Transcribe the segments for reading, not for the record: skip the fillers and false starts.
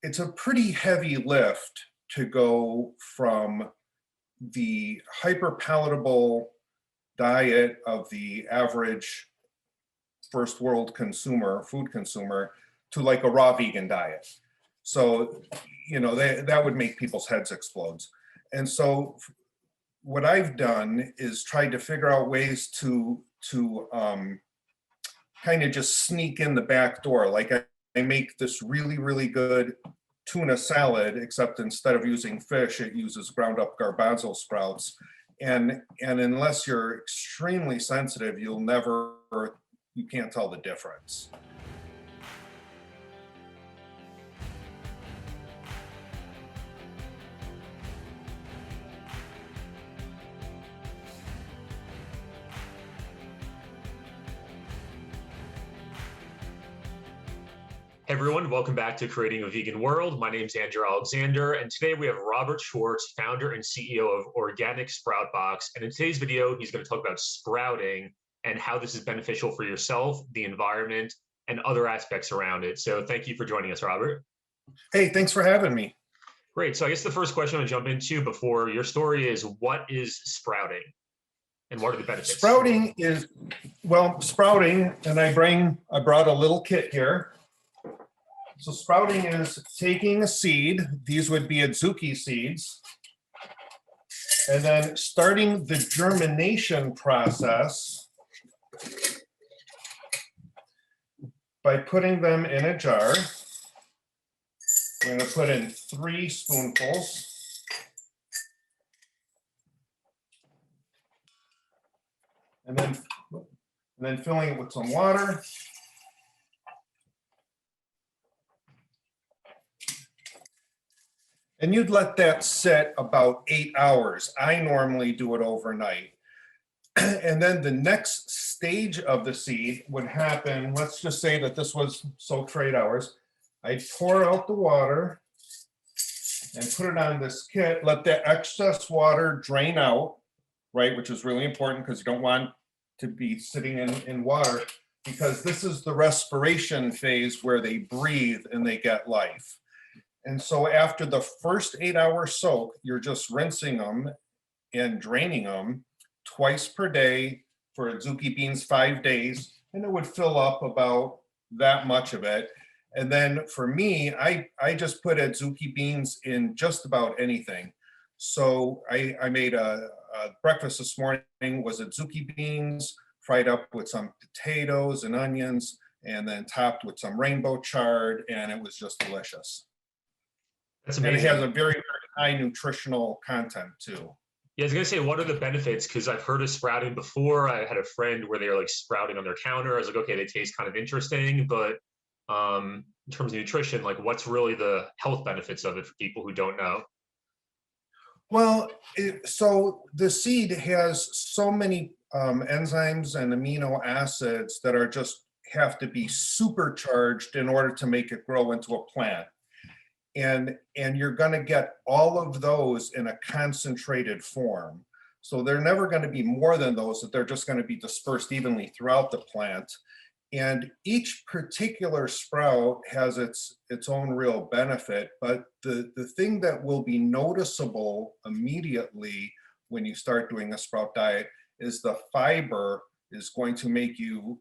it's a pretty heavy lift to go from the hyper palatable diet of the average first world consumer, food consumer, to like a raw vegan diet. So, that would make people's heads explode. And so what I've done is tried to figure out ways to kind of just sneak in the back door. Like I make this really, really good tuna salad, except instead of using fish, it uses ground up garbanzo sprouts. And unless you're extremely sensitive, you can't tell the difference. Hey everyone, welcome back to Creating a Vegan World. My name is Andrew Alexander, and today we have Robert Schwartz, founder and CEO of Organic Sproutbox. And in today's video, he's going to talk about sprouting and how this is beneficial for yourself, the environment, and other aspects around it. So thank you for joining us, Robert. Hey, thanks for having me. Great. So I guess the first question I want to jump into before your story is, what is sprouting? And what are the benefits? Sprouting, and I brought a little kit here. So sprouting is taking a seed, these would be adzuki seeds, and then starting the germination process by putting them in a jar. I'm going to put in 3 spoonfuls. And then filling it with some water. And you'd let that sit about 8 hours. I normally do it overnight. And then the next stage of the seed would happen, let's just say that this was soaked for 8 hours. I'd pour out the water and put it on this kit, let the excess water drain out, right, which is really important because you don't want to be sitting in water, because this is the respiration phase where they breathe and they get life. And so after the first 8-hour soak, you're just rinsing them and draining them twice per day for adzuki beans, 5 days, and it would fill up about that much of it. And then for me, I just put adzuki beans in just about anything. So I made a breakfast this morning, was adzuki beans, fried up with some potatoes and onions, and then topped with some rainbow chard, and it was just delicious. That's amazing. And it has a very, very high nutritional content too. Yeah, I was gonna say, what are the benefits? Because I've heard of sprouting before. I had a friend where they were like sprouting on their counter. I was like, okay, they taste kind of interesting, but in terms of nutrition, like what's really the health benefits of it for people who don't know? Well, so the seed has so many enzymes and amino acids that are just have to be supercharged in order to make it grow into a plant. And you're going to get all of those in a concentrated form. So they're never going to be more than those, that they're just going to be dispersed evenly throughout the plant. And each particular sprout has its own real benefit, but the thing that will be noticeable immediately when you start doing a sprout diet is the fiber is going to make you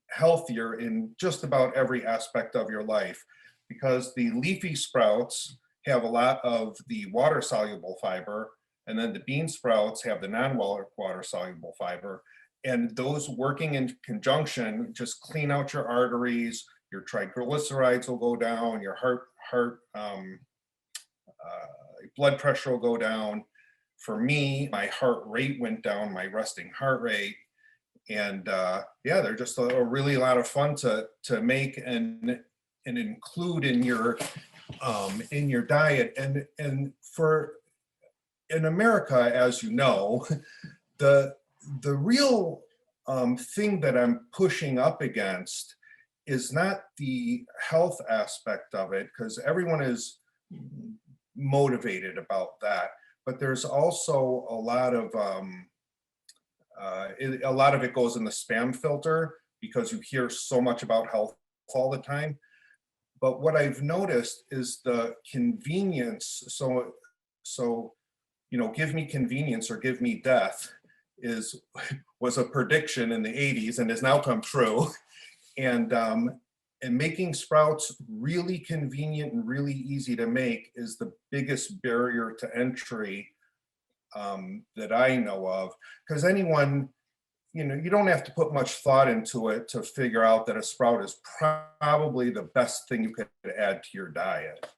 healthier in just about every aspect of your life, because the leafy sprouts have a lot of the water-soluble fiber, and then the bean sprouts have the non-water-soluble fiber. And those working in conjunction just clean out your arteries, your triglycerides will go down, your blood pressure will go down. For me, my heart rate went down, my resting heart rate. And yeah, they're just a really lot of fun to make and include in your diet. And in America, as you know, the real thing that I'm pushing up against is not the health aspect of it, because everyone is motivated about that. But there's also a lot of it goes in the spam filter, because you hear so much about health all the time. But what I've noticed is the convenience. So, give me convenience or give me death was a prediction in the 80s and has now come true. And making sprouts really convenient and really easy to make is the biggest barrier to entry that I know of. Because anyone, you don't have to put much thought into it to figure out that a sprout is probably the best thing you could add to your diet.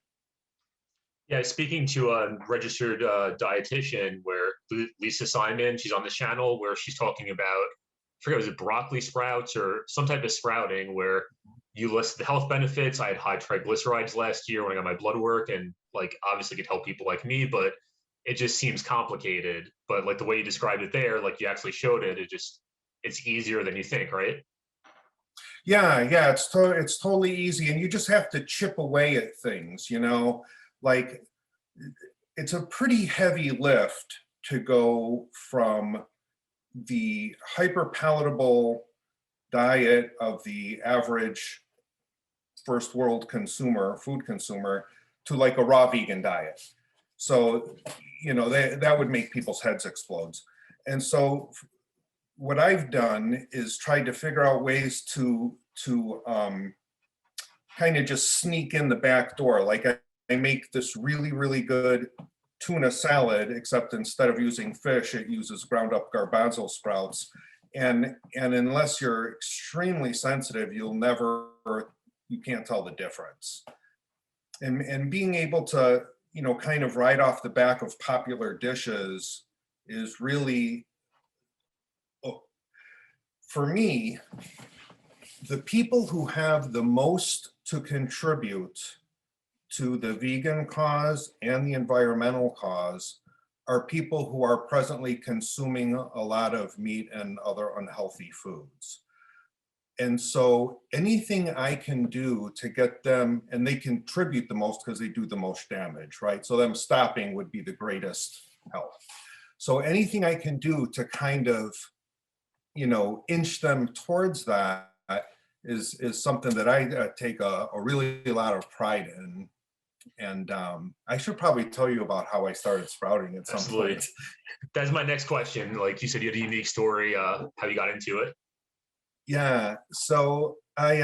Yeah, speaking to a registered dietitian, where Lisa Simon, she's on the channel where she's talking about, I forget, was it broccoli sprouts or some type of sprouting where you list the health benefits. I had high triglycerides last year when I got my blood work, and like obviously could help people like me, but it just seems complicated. But like the way you described it there, like you actually showed it, it's easier than you think, right? Yeah, it's totally easy, and you just have to chip away at things. Like it's a pretty heavy lift to go from the hyper palatable diet of the average first world food consumer, to like a raw vegan diet. So, that would make people's heads explode. And so what I've done is tried to figure out ways to kind of just sneak in the back door. Like I make this really, really good tuna salad, except instead of using fish, it uses ground up garbanzo sprouts. And unless you're extremely sensitive, you can't tell the difference. And being able to, kind of ride off the back of popular dishes is really, for me, the people who have the most to contribute to the vegan cause and the environmental cause are people who are presently consuming a lot of meat and other unhealthy foods. And so anything I can do to get them, and they contribute the most because they do the most damage, right? So them stopping would be the greatest help. So anything I can do to kind of, inch them towards that is something that I take a really lot of pride in. And I should probably tell you about how I started sprouting at some Absolutely. point. That's my next question. Like you said, you had a unique story, how you got into it. Yeah, so I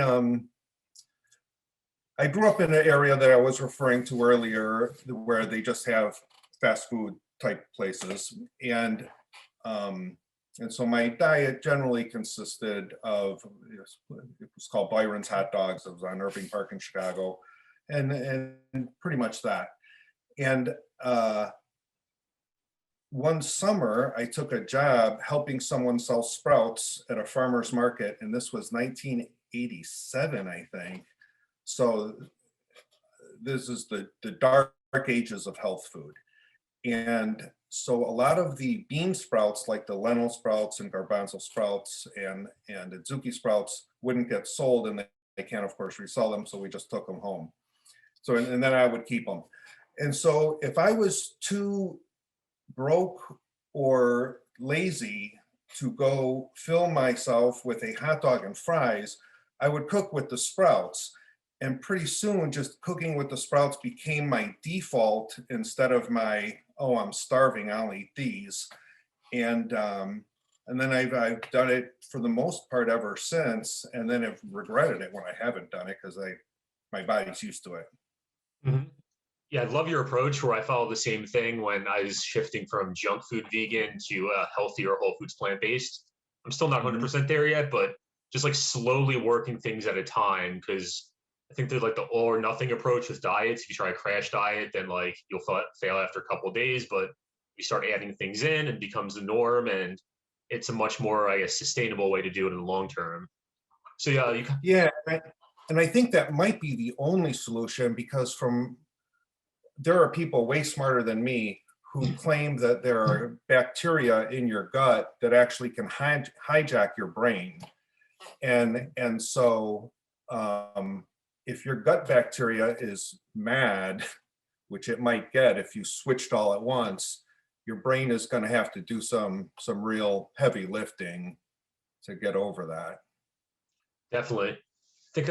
grew up in an area that I was referring to earlier, where they just have fast food type places, and so my diet generally consisted of, it was called Byron's Hot Dogs. It was on Irving Park in Chicago, and pretty much that. And one summer, I took a job helping someone sell sprouts at a farmer's market, and this was 1987, I think. So this is the dark ages of health food. And so a lot of the bean sprouts, like the lentil sprouts and garbanzo sprouts and adzuki sprouts, wouldn't get sold, and they can't, of course, resell them. So we just took them home. So, and then I would keep them. And so if I was too broke or lazy to go fill myself with a hot dog and fries, I would cook with the sprouts. And pretty soon, just cooking with the sprouts became my default instead of my, oh, I'm starving, I'll eat these. And then I've done it for the most part ever since, and then have regretted it when I haven't done it because my body's used to it. Mhm. Yeah, I love your approach where I follow the same thing when I was shifting from junk food vegan to healthier whole foods plant-based. I'm still not Mhm. 100% there yet, but just like slowly working things at a time, because I think there's like the all or nothing approach with diets. If you try a crash diet, then like you'll fail after a couple of days, but you start adding things in and becomes the norm, and it's a much more, I guess, sustainable way to do it in the long term. So yeah, Yeah, and I think that might be the only solution, because there are people way smarter than me who claim that there are bacteria in your gut that actually can hijack your brain. And so if your gut bacteria is mad, which it might get if you switched all at once, your brain is going to have to do some real heavy lifting to get over that. definitely. think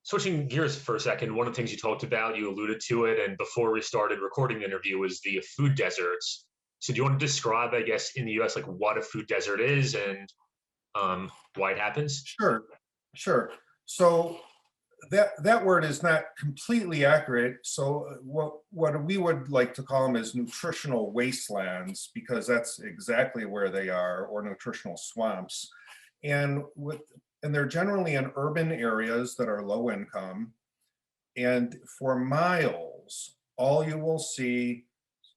switching gears for a second, one of the things you talked about, you alluded to it, and before we started recording the interview, was the food deserts. So do you want to describe, I guess, in the US, like what a food desert is and why it happens? Sure, sure. So that word is not completely accurate. So what we would like to call them is nutritional wastelands, because that's exactly where they are, or nutritional swamps. And they're generally in urban areas that are low income. And for miles, all you will see,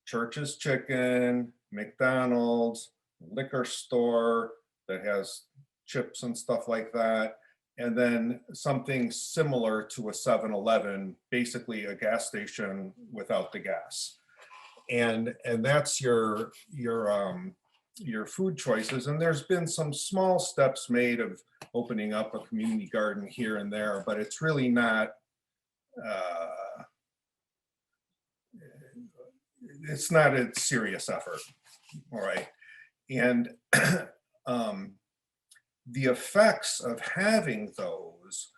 Church's Chicken, McDonald's, liquor store that has chips and stuff like that, and then something similar to a 7-Eleven, basically a gas station without the gas. And that's your food choices. And there's been some small steps made of opening up a community garden here and there, but it's really not, it's not a serious effort. All right. And the effects of having those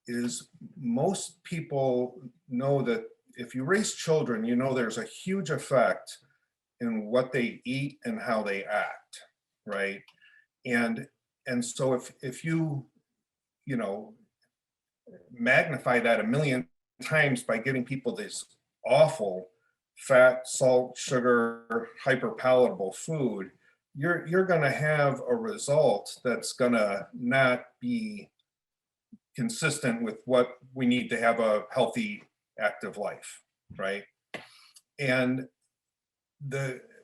is, most people know that if you raise children, you know there's a huge effect in what they eat and how they act, right? And so if you magnify that a million times by giving people this awful fat, salt, sugar, hyper palatable food, you're going to have a result that's going to not be consistent with what we need to have a healthy, active life, right? And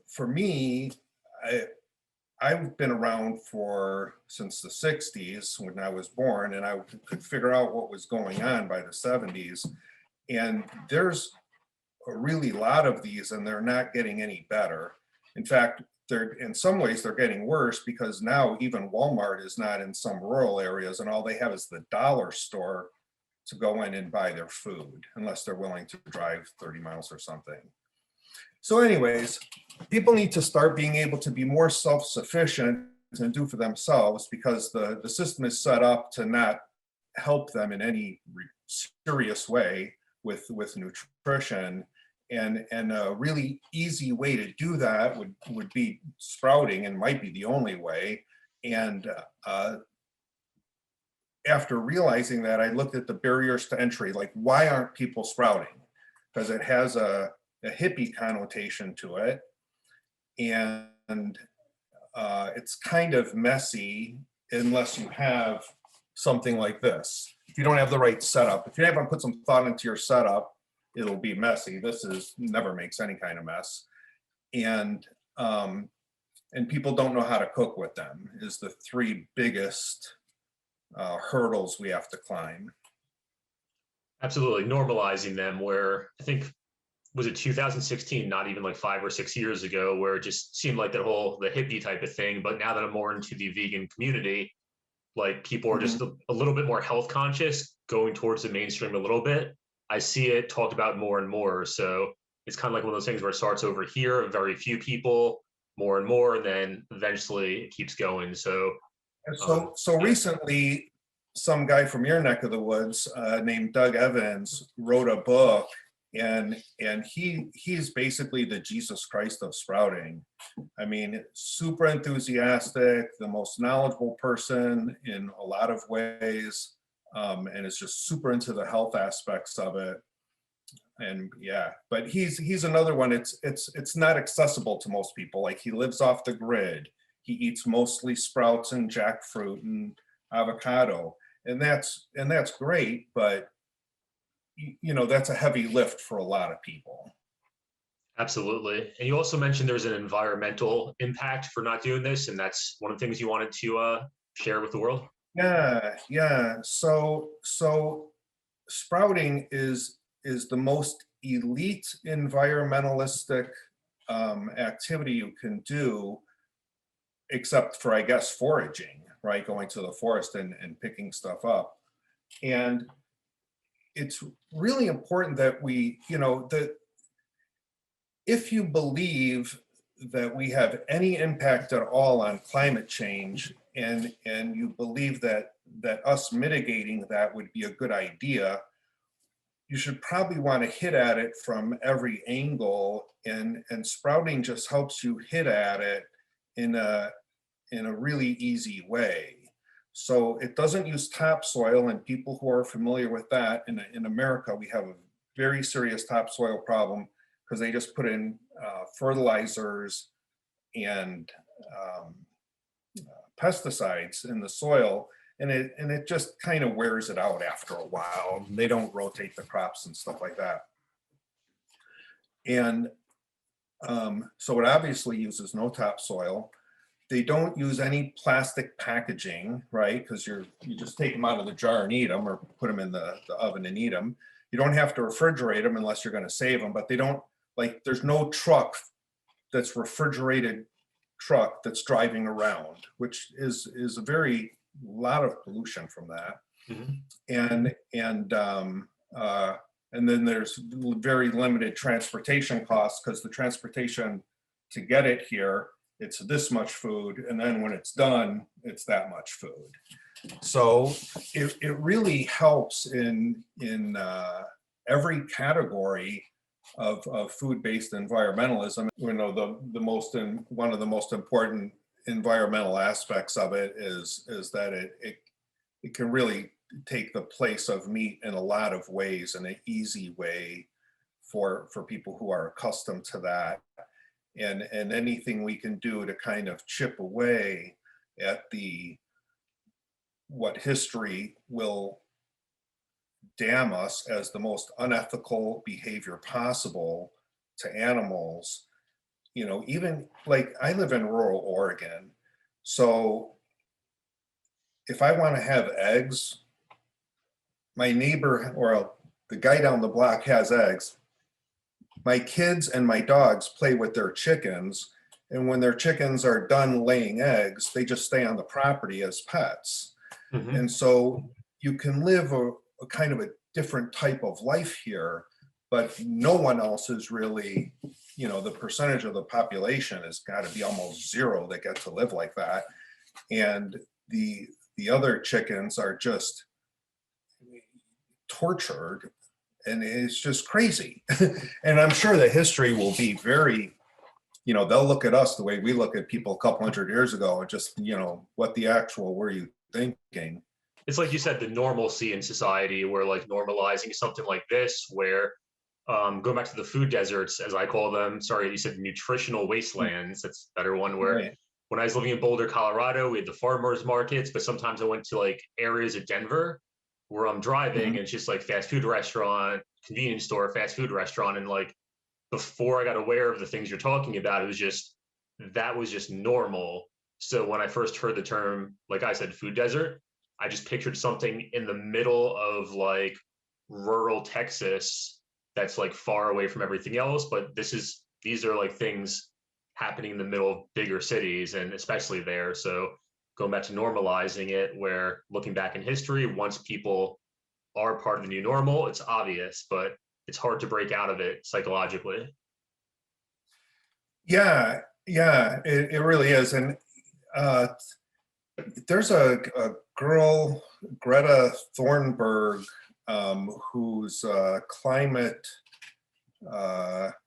for me, I've been around since the 60s when I was born, and I could figure out what was going on by the 70s. And there's a really lot of these, and they're not getting any better. In fact, in some ways they're getting worse, because now even Walmart is not in some rural areas, and all they have is the dollar store to go in and buy their food, unless they're willing to drive 30 miles or something. So anyways, people need to start being able to be more self-sufficient and do for themselves, because the system is set up to not help them in any serious way with nutrition. And a really easy way to do that would be sprouting, and might be the only way. And after realizing that, I looked at the barriers to entry, like, why aren't people sprouting? Because it has a hippie connotation to it, and it's kind of messy unless you have something like this. If you don't have the right setup, if you haven't put some thought into your setup, it'll be messy. This never makes any kind of mess. And people don't know how to cook with them, is the three biggest hurdles we have to climb. Absolutely. Normalizing them, where I think, was it 2016, not even like 5 or 6 years ago, where it just seemed like the hippie type of thing. But now that I'm more into the vegan community, like, people are just a little bit more health conscious, going towards the mainstream a little bit. I see it talked about more and more. So it's kind of like one of those things where it starts over here, very few people, more and more, and then eventually it keeps going. So recently, some guy from your neck of the woods named Doug Evans wrote a book, and he's basically the Jesus Christ of sprouting. I mean, super enthusiastic, the most knowledgeable person in a lot of ways, and is just super into the health aspects of it. And yeah, but he's another one. It's not accessible to most people. Like, he lives off the grid. He eats mostly sprouts and jackfruit and avocado, and that's great, but that's a heavy lift for a lot of people. Absolutely. And you also mentioned there's an environmental impact for not doing this, and that's one of the things you wanted to share with the world. Yeah. So sprouting is the most elite environmentalistic activity you can do, except for, I guess, foraging, right? Going to the forest and picking stuff up. And it's really important that if you believe that we have any impact at all on climate change, and you believe that us mitigating that would be a good idea, you should probably want to hit at it from every angle, and sprouting just helps you hit at it in a really easy way. So it doesn't use topsoil, and people who are familiar with that, in America, we have a very serious topsoil problem because they just put in fertilizers and pesticides in the soil, and it just kind of wears it out after a while. They don't rotate the crops and stuff like that. And so it obviously uses no topsoil. They don't use any plastic packaging, right? Because you just take them out of the jar and eat them, or put them in the oven and eat them. You don't have to refrigerate them unless you're going to save them, but they don't, like, there's no truck that's refrigerated truck that's driving around, which is a very lot of pollution from that. Mm-hmm. And then there's very limited transportation costs, because the transportation to get it here, it's this much food, and then when it's done, it's that much food. So it really helps in every category of food-based environmentalism. You know, one of the most important environmental aspects of it is that it can really take the place of meat in a lot of ways, in an easy way for people who are accustomed to that. And anything we can do to kind of chip away at what history will damn us as the most unethical behavior possible to animals. You know, even like, I live in rural Oregon, so if I want to have eggs, my neighbor or the guy down the block has eggs. My kids and my dogs play with their chickens, and when their chickens are done laying eggs, they just stay on the property as pets. Mm-hmm. And so you can live a kind of a different type of life here, but no one else is really, you know, the percentage of the population has got to be almost zero that get to live like that. And the other chickens are just tortured, and it's just crazy. And I'm sure the history will be very, you know, they'll look at us the way we look at people a couple hundred years ago, and just, you know, what the actual were you thinking? It's like you said, the normalcy in society, where like normalizing something like this, where going back to the food deserts, as I call them, sorry, you said nutritional wastelands, that's a better one, where right. When I was living in Boulder, Colorado, we had the farmers markets, but sometimes I went to like areas of Denver where I'm driving, mm-hmm. and it's just like fast food restaurant, convenience store, fast food restaurant. And like, before I got aware of the things you're talking about, that was just normal. So when I first heard the term, like I said, food desert, I just pictured something in the middle of like rural Texas that's like far away from everything else. But these are like things happening in the middle of bigger cities, and especially there. So going back to normalizing it, where looking back in history, once people are part of the new normal, it's obvious, but it's hard to break out of it psychologically. Yeah, it really is. And there's a girl, Greta Thunberg, who's a climate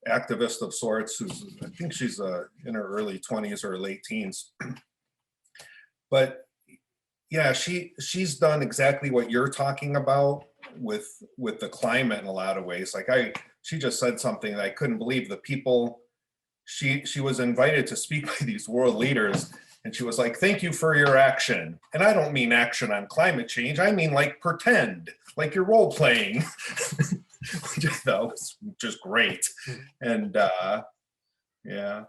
activist of sorts, I think she's in her early 20s or late teens. But yeah, she's done exactly what you're talking about with the climate in a lot of ways. Like she just said something that I couldn't believe. The people, she was invited to speak by these world leaders, and she was like, "Thank you for your action." And I don't mean action on climate change. I mean like pretend, like you're role playing. Which I thought was just great. And yeah.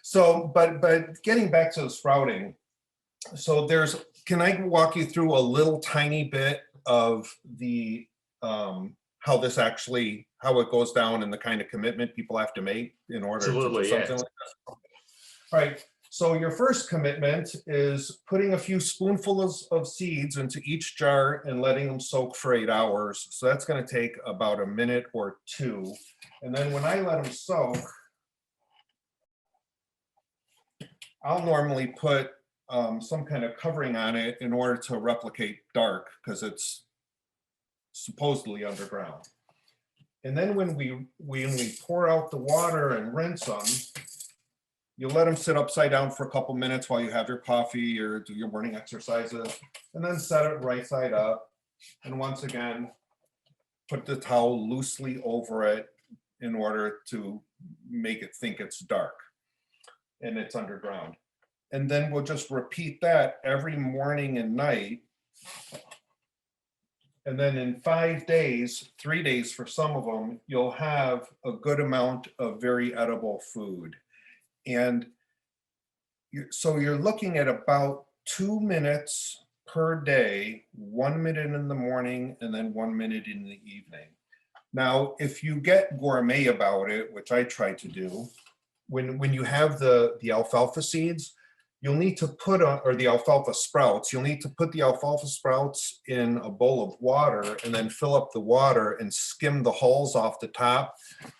So, but getting back to the sprouting. So can I walk you through a little tiny bit of the how it goes down, and the kind of commitment people have to make in order to do something like that? All right. So your first commitment is putting a few spoonfuls of seeds into each jar and letting them soak for 8 hours. So that's going to take about a minute or two. And then when I let them soak, I'll normally put some kind of covering on it in order to replicate dark, because it's supposedly underground. And then when we pour out the water and rinse them, you let them sit upside down for a couple minutes while you have your coffee or do your morning exercises, and then set it right side up. And once again, put the towel loosely over it in order to make it think it's dark and it's underground. And then we'll just repeat that every morning and night. And then in 5 days, 3 days for some of them, you'll have a good amount of very edible food. And so you're looking at about 2 minutes per day, 1 minute in the morning and then 1 minute in the evening. Now, if you get gourmet about it, which I try to do, when you have the alfalfa seeds, you'll need to put on, or the alfalfa sprouts, you'll need to put the alfalfa sprouts in a bowl of water and then fill up the water and skim the hulls off the top.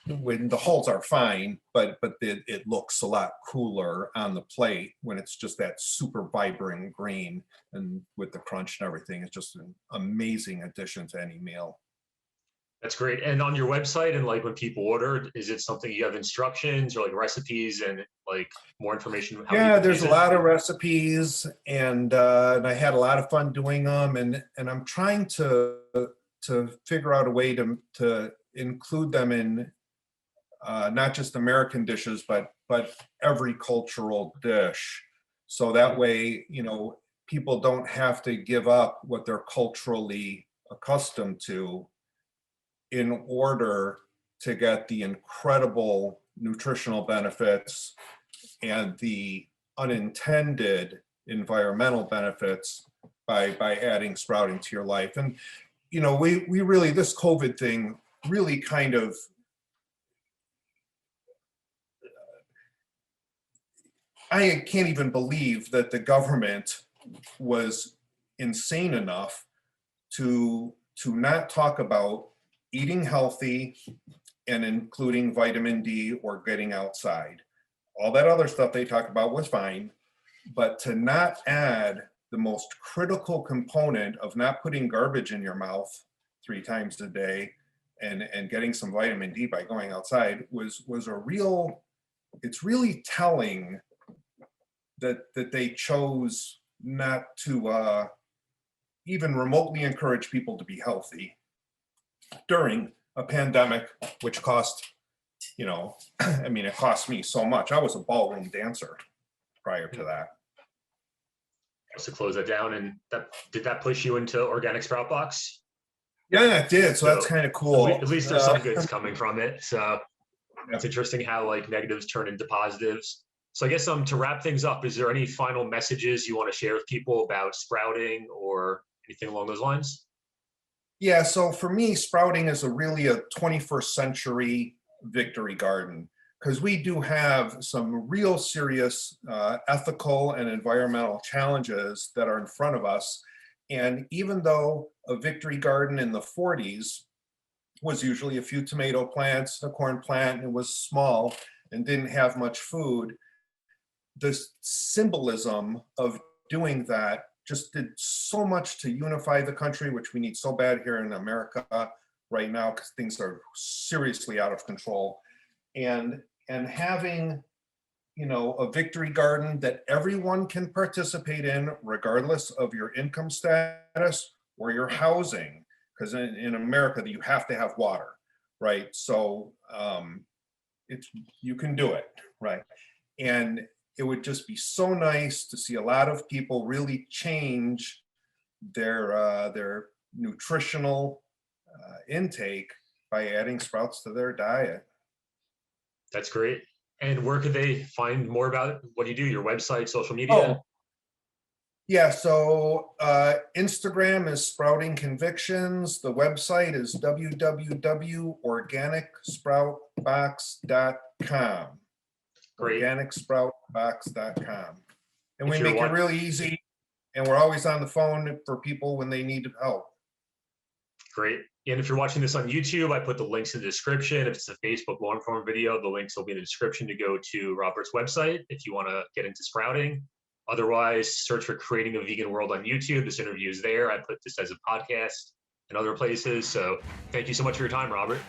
When the hulls are fine, but it looks a lot cooler on the plate when it's just that super vibrant green, and with the crunch and everything, it's just an amazing addition to any meal. That's great. And on your website, and like when people order, is it something you have instructions or like recipes and like more information? Yeah, there's a lot of recipes, and I had a lot of fun doing them, and I'm trying to figure out a way to include them in not just American dishes, but every cultural dish. So that way, you know, people don't have to give up what they're culturally accustomed to in order to get the incredible nutritional benefits and the unintended environmental benefits by adding sprouting to your life. And, you know, we really, this COVID thing really kind of, I can't even believe that the government was insane enough to not talk about eating healthy and including vitamin D or getting outside. All that other stuff they talked about was fine, but to not add the most critical component of not putting garbage in your mouth 3 times a day and getting some vitamin D by going outside was a real, it's really telling that they chose not to even remotely encourage people to be healthy during a pandemic, which cost, you know, I mean, it cost me so much. I was a ballroom dancer prior to that. Just to close that down, and did that push you into organic Sproutbox? Yeah, it did. So that's kind of cool. At least there's some goods coming from it. So it's interesting how like negatives turn into positives. So I guess to wrap things up, is there any final messages you want to share with people about sprouting or anything along those lines? Yeah, so for me, sprouting is really a 21st century victory garden, because we do have some real serious ethical and environmental challenges that are in front of us. And even though a victory garden in the 40s was usually a few tomato plants, a corn plant, and it was small and didn't have much food, the symbolism of doing that just did so much to unify the country, which we need so bad here in America right now, because things are seriously out of control. And having, you know, a victory garden that everyone can participate in, regardless of your income status or your housing, because in America you have to have water, right? So you can do it, right? And it would just be so nice to see a lot of people really change their nutritional intake by adding sprouts to their diet. That's great. And where could they find more about what you do? Your website, social media? Oh, yeah, so Instagram is Sprouting Convictions. The website is www.organicsproutbox.com. Great. Organicsproutbox.com. And we make it really easy, and we're always on the phone for people when they need help. Great. And if you're watching this on YouTube, I put the links in the description. If it's a Facebook long form video, the links will be in the description to go to Robert's website if you want to get into sprouting. Otherwise, search for Creating a Vegan World on YouTube. This interview is there. I put this as a podcast and other places. So thank you so much for your time, Robert.